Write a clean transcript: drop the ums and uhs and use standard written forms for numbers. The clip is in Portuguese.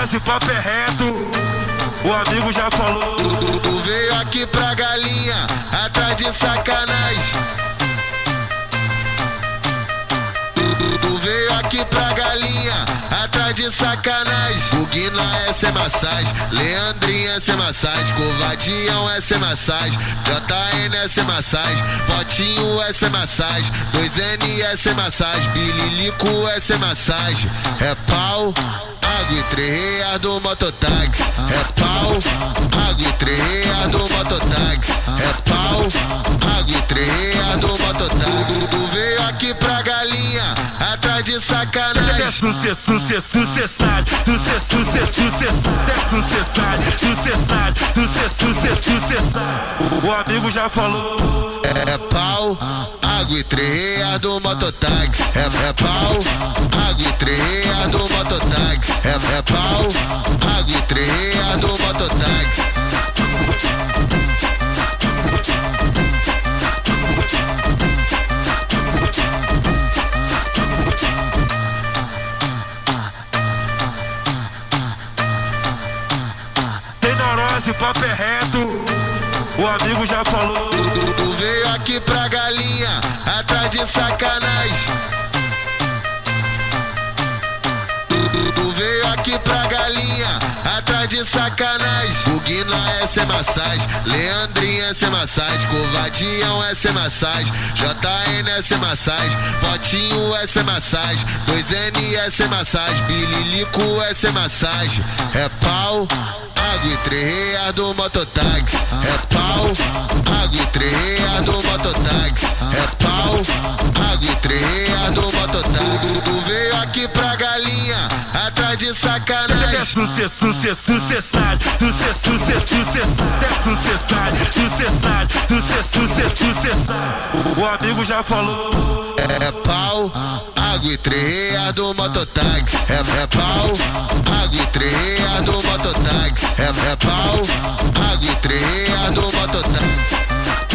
esse papo é reto, o amigo já falou. Tu veio aqui pra galinha, atrás de sacanagem. Tu veio aqui pra galinha, atrás de sacanagem. O Guina é sem massagem, Leandrinha é sem massagem, Covadião é sem massagem, JN é sem massagem, Potinho é sem massagem, 2N é sem massagem, Bililico é sem massagem. É pau, água e 3 reais do mototáxi. É pau, água e 3 reais do mototáxi. É pau, água e 3 reais do mototáxi. Tu veio aqui pra galinha, atrás de sacanagem. O amigo já falou. É pau, água e 3 reais do mototáxi. É pau, água e 3 reais do mototáxi. É pau, água e 3 reais do mototáxi. Tem neurose, papo é reto, o amigo já falou. Tu veio aqui pra galinha, atrás de sacanagem. Tu veio aqui pra galinha, atrás de sacanagem. O Guina é sem massagem, Leandrinha é sem massagem, Covadião é sem massagem, JN é sem massagem, Potinho é sem massagem, 2N é sem massagem, Bililico é sem massagem. É pau, água e 3 reais do mototáxi. É pau, água e 3 reais do mototáxi. É pau, água e 3 reais do mototáxi. Tu veio aqui pra galinha, atrás de sacanagem. O amigo já falou. É pau, água e 3 reais do mototáxi. É pau, água e 3 reais do mototáxi. É pau, água e 3 reais do mototáxi.